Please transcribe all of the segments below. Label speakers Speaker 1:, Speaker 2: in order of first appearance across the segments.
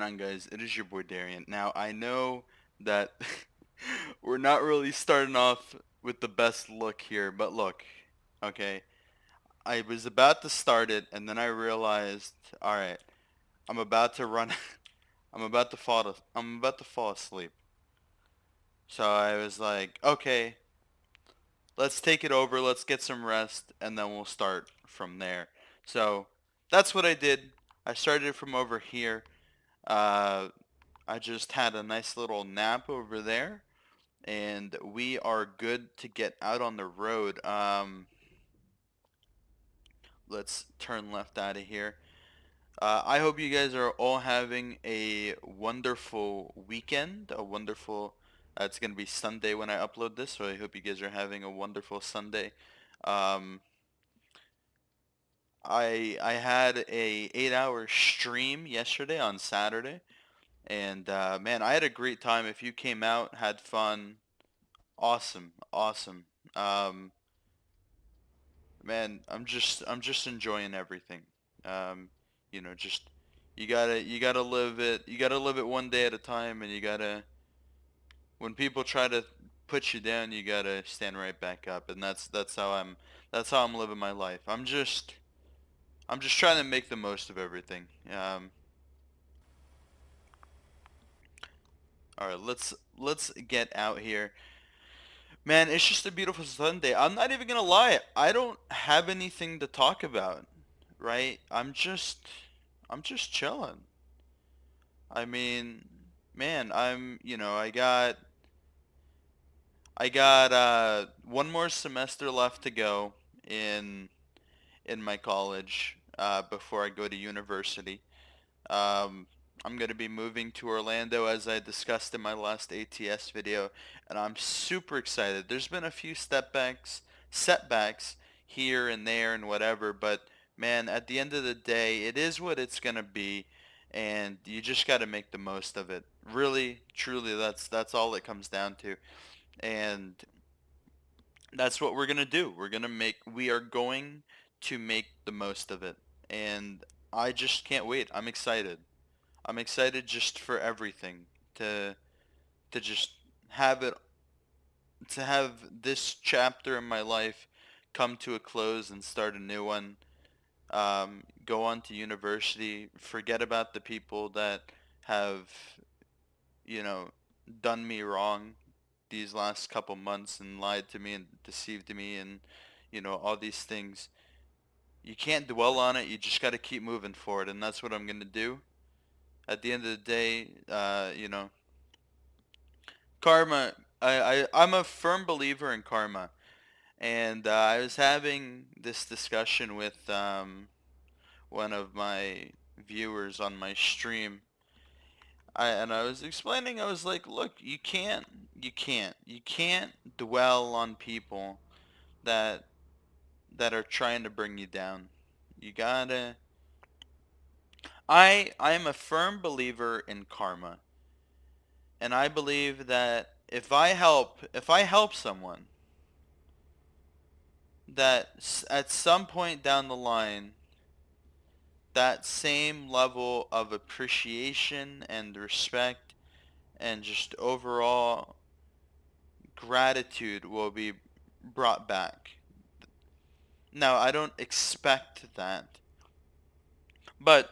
Speaker 1: on, guys? It is your boy Darian. Now, I know that we're not really starting off with the best look here, but look, okay, I was about to start it, and then I realized, all right, I'm about to run, I'm about to fall asleep. So I was like, okay, let's take it over, let's get some rest, and then we'll start from there. So that's what I did. I started from over here. Uh, I just had a nice little nap over there, and we are good to get out on the road. Let's turn left out of here. I hope you guys are all having a wonderful weekend. It's going to be Sunday when I upload this, so I hope you guys are having a wonderful Sunday. Um, I had a 8-hour stream yesterday on Saturday, and man, I had a great time. If you came out, had fun, awesome, awesome. Um, Man, I'm just enjoying everything. Um, just you gotta live it one day at a time, and you gotta when people try to put you down, you gotta stand right back up, and that's how I'm living my life. I'm just trying to make the most of everything. All right, let's get out here. Man, it's just a beautiful Sunday. I'm not even gonna lie. I don't have anything to talk about, right? I'm just chilling. I mean, man, I got one more semester left to go in in my college before I go to university. Um, I'm going to be moving to Orlando as I discussed in my last ATS video, and I'm super excited. There's been a few setbacks here and there and whatever, but man, at the end of the day, it is what it's going to be, and you just got to make the most of it. Really, truly, that's all it comes down to. And that's what we're going to do. We are going to make the most of it. And I just can't wait. I'm excited. I'm excited just for everything to to just have it to have this chapter in my life come to a close and start a new one. Go on to university, forget about the people that have, you know, done me wrong these last couple months and lied to me and deceived me and all these things. You can't dwell on it. You just got to keep moving forward, and that's what I'm going to do. At the end of the day, karma. I'm a firm believer in karma, and I was having this discussion with one of my viewers on my stream. I was explaining. I was like, look, you can't dwell on people that that are trying to bring you down. You gotta. I'm a firm believer in karma, and I believe that if I help someone that at some point down the line that same level of appreciation and respect and just overall gratitude will be brought back. Now, I don't expect that, but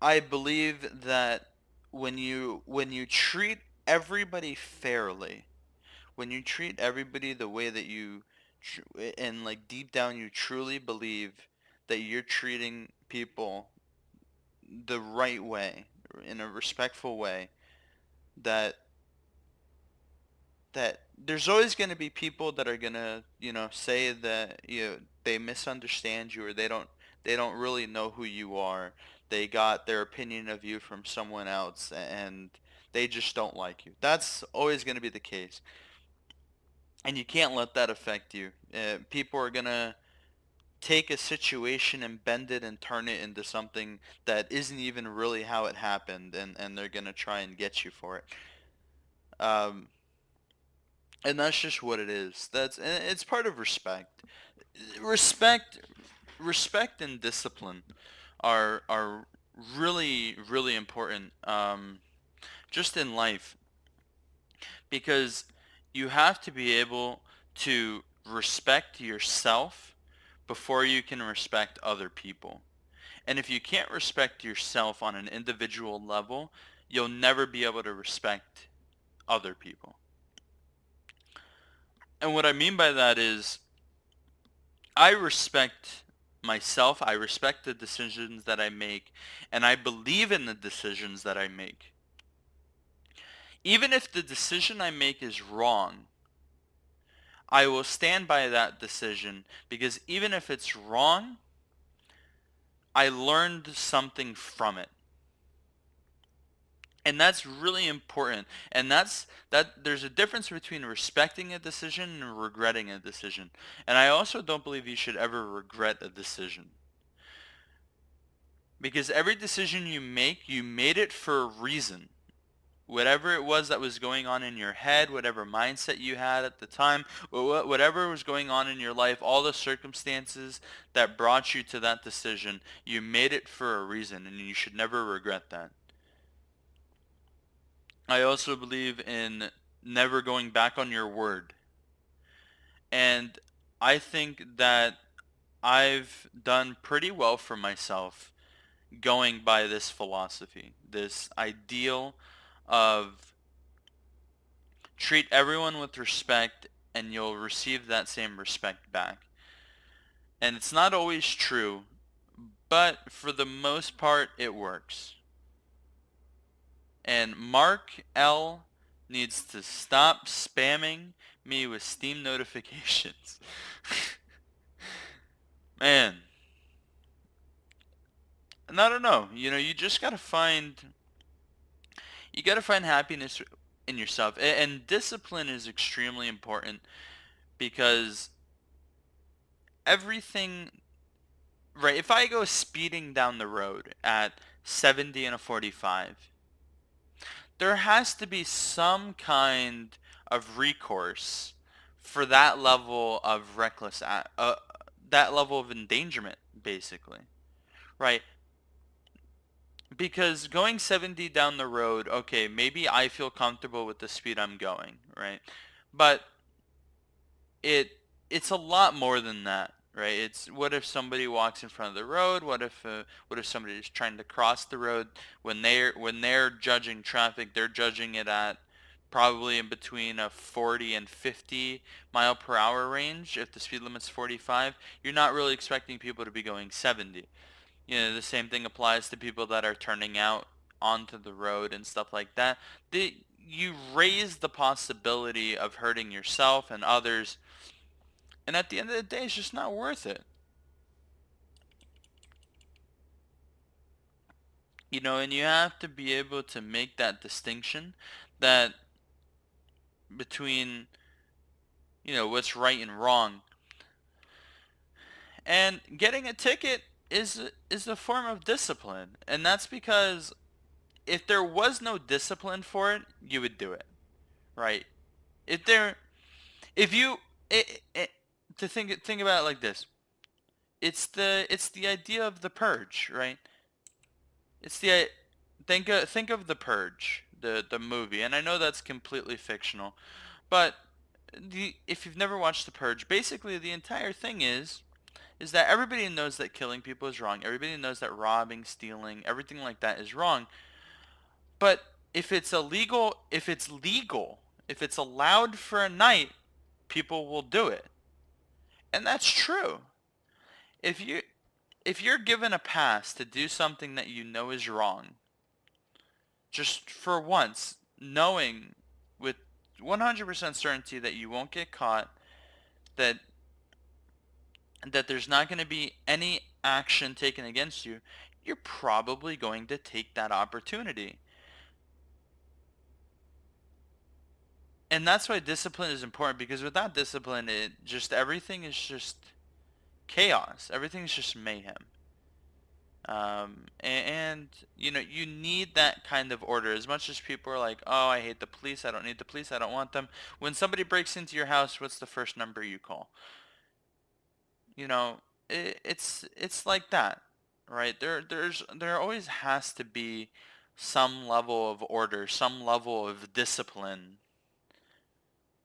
Speaker 1: I believe that when you treat everybody fairly, when you treat everybody the way that and like deep down you truly believe that you're treating people the right way, in a respectful way, that that there's always going to be people that are going to, say that they misunderstand you, or they don't really know who you are. They got their opinion of you from someone else, and they just don't like you. That's always going to be the case. And you can't let that affect you. People are going to take a situation and bend it and turn it into something that isn't even really how it happened, and they're going to try and get you for it. Um, and that's just what it is. And it's part of respect. Respect respect and discipline are really, really important, just in life, because you have to be able to respect yourself before you can respect other people. And if you can't respect yourself on an individual level, you'll never be able to respect other people. And what I mean by that is, I respect myself, I respect the decisions that I make, and I believe in the decisions that I make. Even if the decision I make is wrong, I will stand by that decision, because even if it's wrong, I learned something from it. And that's really important. And that there's a difference between respecting a decision and regretting a decision. And I also don't believe you should ever regret a decision. Because every decision you made it for a reason. Whatever it was that was going on in your head, whatever mindset you had at the time, whatever was going on in your life, all the circumstances that brought you to that decision, you made it for a reason, and you should never regret that. I also believe in never going back on your word. And I think that I've done pretty well for myself going by this philosophy, this ideal of treat everyone with respect and you'll receive that same respect back. And it's not always true, but for the most part, it works. And Mark L needs to stop spamming me with Steam notifications. Man, and I don't know. You just gotta find happiness in yourself, and discipline is extremely important, because everything, right? If I go speeding down the road at 70 and a 45, there has to be some kind of recourse for that level of that level of endangerment, basically, right? Because going 70 down the road, okay, maybe I feel comfortable with the speed I'm going, right? But it it's a lot more than that, right? It's, what if somebody walks in front of the road? What if somebody is trying to cross the road? When they're judging traffic, they're judging it at probably in between a 40 and 50 mile per hour range. If the speed limit's 45, you're not really expecting people to be going 70. The same thing applies to people that are turning out onto the road and stuff like that. You raise the possibility of hurting yourself and others, and at the end of the day, it's just not worth it. And you have to be able to make that distinction, that between, what's right and wrong. And getting a ticket is a form of discipline. And that's because if there was no discipline for it, you would do it, right? If there if you it, to think about it like this, it's the idea of the purge, right? It's the think of the purge, the movie, and I know that's completely fictional, but if you've never watched the purge, basically the entire thing is that everybody knows that killing people is wrong, everybody knows that robbing, stealing, everything like that is wrong. But if it's allowed for a night, people will do it. And that's true. If you if you're given a pass to do something that you know is wrong, just for once, knowing with 100% certainty that you won't get caught, that there's not going to be any action taken against you, you're probably going to take that opportunity. And that's why discipline is important, because without discipline, everything is just chaos. Everything's just mayhem. And you need that kind of order. As much as people are like, "Oh, I hate the police. I don't need the police. I don't want them." When somebody breaks into your house, what's the first number you call? You know, it's like that. right? There always has to be some level of order, some level of discipline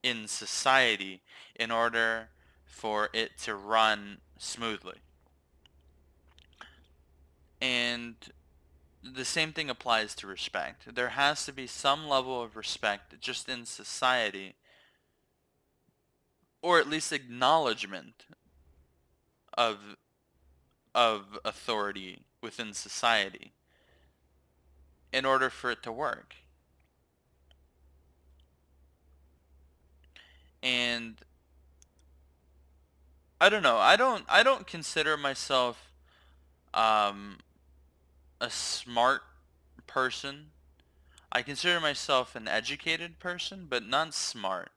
Speaker 1: in society in order for it to run smoothly. And the same thing applies to respect. There has to be some level of respect just in society, or at least acknowledgement of authority within society in order for it to work. And I don't know. I don't consider myself um a smart person. I consider myself an educated person, but not smart.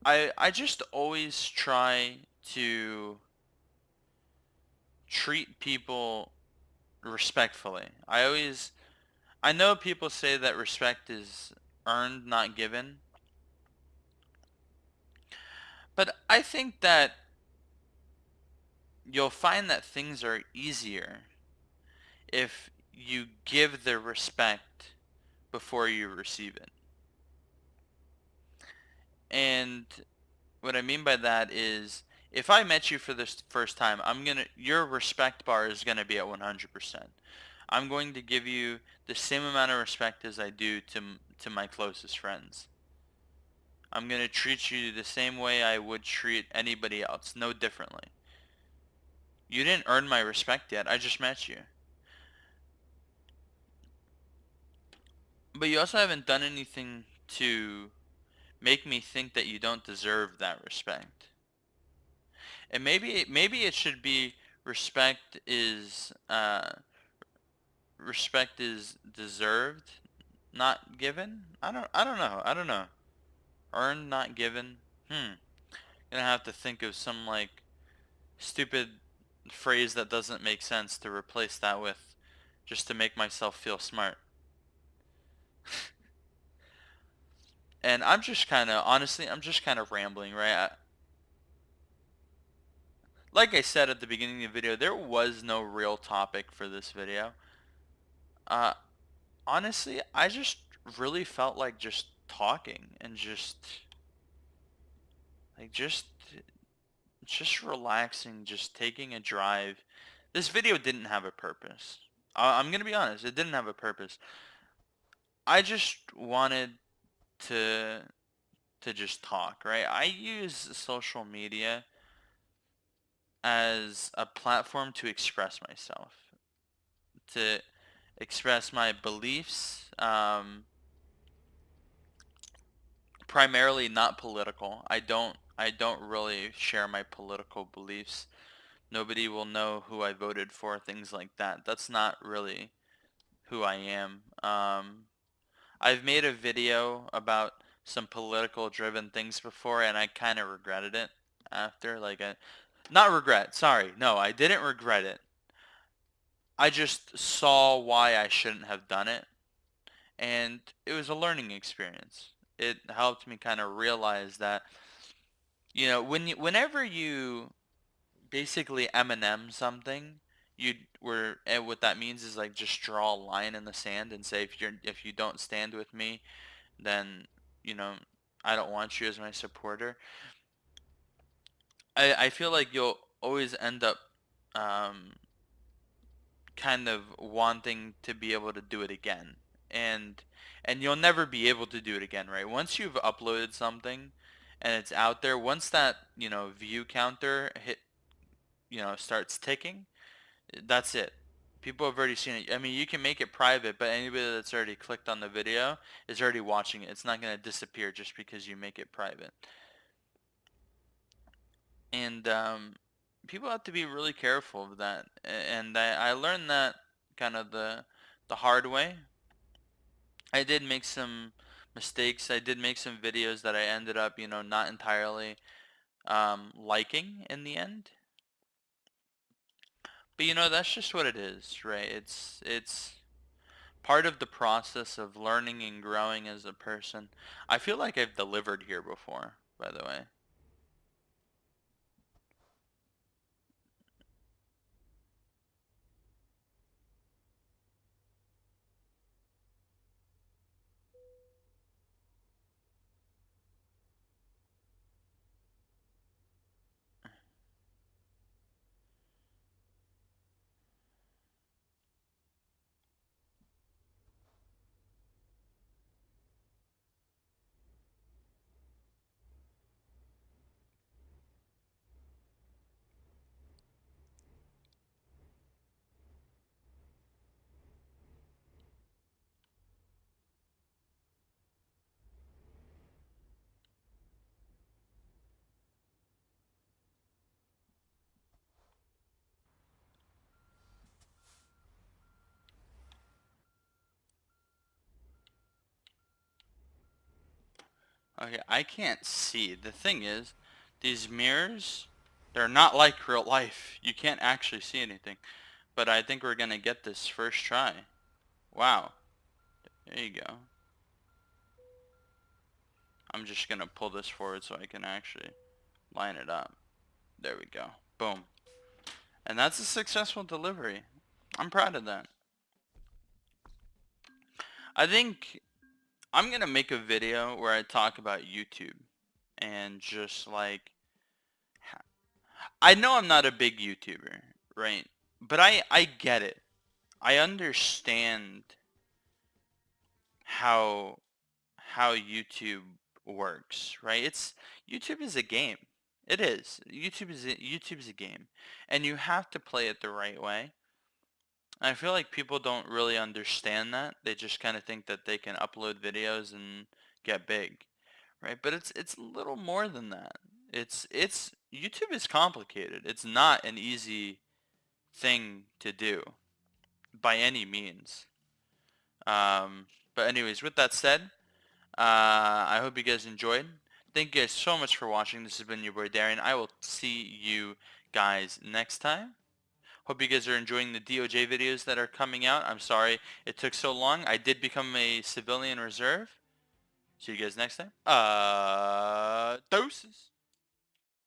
Speaker 1: I just always try to treat people respectfully. I know people say that respect is earned, not given, but I think that you'll find that things are easier if you give the respect before you receive it. And what I mean by that is if I met you for this first time, your respect bar is gonna be at 100%. I'm going to give you the same amount of respect as I do to my closest friends. I'm gonna treat you the same way I would treat anybody else, no differently. You didn't earn my respect yet. I just met you. But you also haven't done anything to make me think that you don't deserve that respect. And maybe it should be respect is respect is deserved, not given. I don't know. I don't know. Earned, not given. Gonna have to think of some like stupid phrase that doesn't make sense to replace that with, just to make myself feel smart. And I'm just kind of honestly, I'm just kind of rambling, right? Like I said at the beginning of the video, there was no real topic for this video. Uh, Honestly, I just really felt like just talking and like just relaxing, just taking a drive. This video didn't have a purpose. I'm gonna be honest, it didn't have a purpose. I just wanted to just talk, right? I use social media as a platform to express myself, to express my beliefs, primarily not political. I don't really share my political beliefs. Nobody will know who I voted for, things like that. That's not really who I am. I've made a video about some political driven things before and I kind of regretted it after. Not regret, sorry. No, I didn't regret it. I just saw why I shouldn't have done it, and it was a learning experience. It helped me kind of realize that, whenever you basically Eminem something, and what that means is like just draw a line in the sand and say if you don't stand with me, then you know I don't want you as my supporter. I feel like you'll always end up um, kind of wanting to be able to do it again, and you'll never be able to do it again, right? Once you've uploaded something and it's out there, once that view counter starts ticking, that's it. People have already seen it. I mean, you can make it private, but anybody that's already clicked on the video is already watching it. It's not going to disappear just because you make it private. And people have to be really careful of that. And I learned that kind of the hard way. I did make some mistakes. I did make some videos that I ended up, not entirely liking in the end. But that's just what it is, right? It's part of the process of learning and growing as a person. I feel like I've delivered here before, by the way. Okay, I can't see. The thing is, these mirrors, they're not like real life. You can't actually see anything. But I think we're gonna get this first try. Wow. There you go. I'm just gonna pull this forward so I can actually line it up. There we go. Boom. And that's a successful delivery. I'm proud of that. I think I'm gonna make a video where I talk about YouTube and just like I know I'm not a big YouTuber, right? But I get it. I understand how YouTube works, right? It's YouTube is a game. It is. YouTube is a game, and you have to play it the right way. I feel like people don't really understand that. They just kind of think that they can upload videos and get big, right? But it's a little more than that. It's YouTube is complicated. It's not an easy thing to do by any means. But anyways, with that said, I hope you guys enjoyed. Thank you guys so much for watching. This has been your boy Darian. I will see you guys next time. Hope you guys are enjoying the DOJ videos that are coming out. I'm sorry it took so long. I did become a civilian reserve. See you guys next time. Doses.